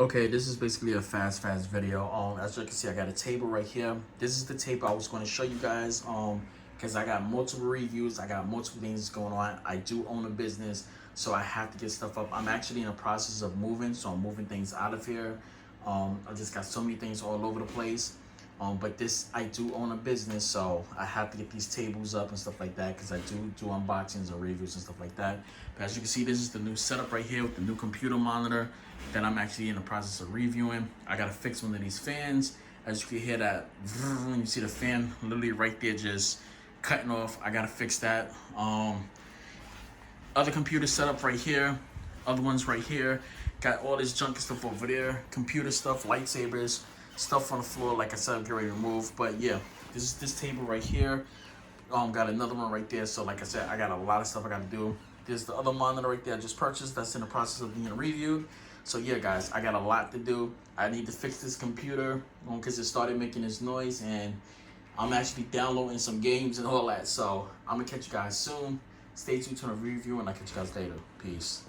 Okay, this is basically a fast video. As you can see, I got a table right here. This is the table I was going to show you guys. Because I got multiple reviews, I got multiple things going on. I do own a business, so I have to get stuff up. I'm actually in the process of moving, so I'm moving things out of here. I just got so many things all over the place. But I do own a business, so I have to get these tables up and stuff like that because I do unboxings and reviews and stuff like that. But as you can see, this is the new setup right here with the new computer monitor that I'm actually in the process of reviewing. I gotta fix one of these fans. As you can hear that, you see the fan literally right there just cutting off. I gotta fix that. Other computer setup right here, other ones right here. Got all this junk and stuff over there, computer stuff, lightsabers, stuff on the floor, like I said, I'm getting ready to move. But yeah, this table right here. Got another one right there. So like I said, I got a lot of stuff I gotta do. There's the other monitor right there I just purchased. That's in the process of being reviewed. So yeah, guys, I got a lot to do. I need to fix this computer because it started making this noise, and I'm actually downloading some games and all that. So I'm gonna catch you guys soon. Stay tuned to the review, and I'll catch you guys later. Peace.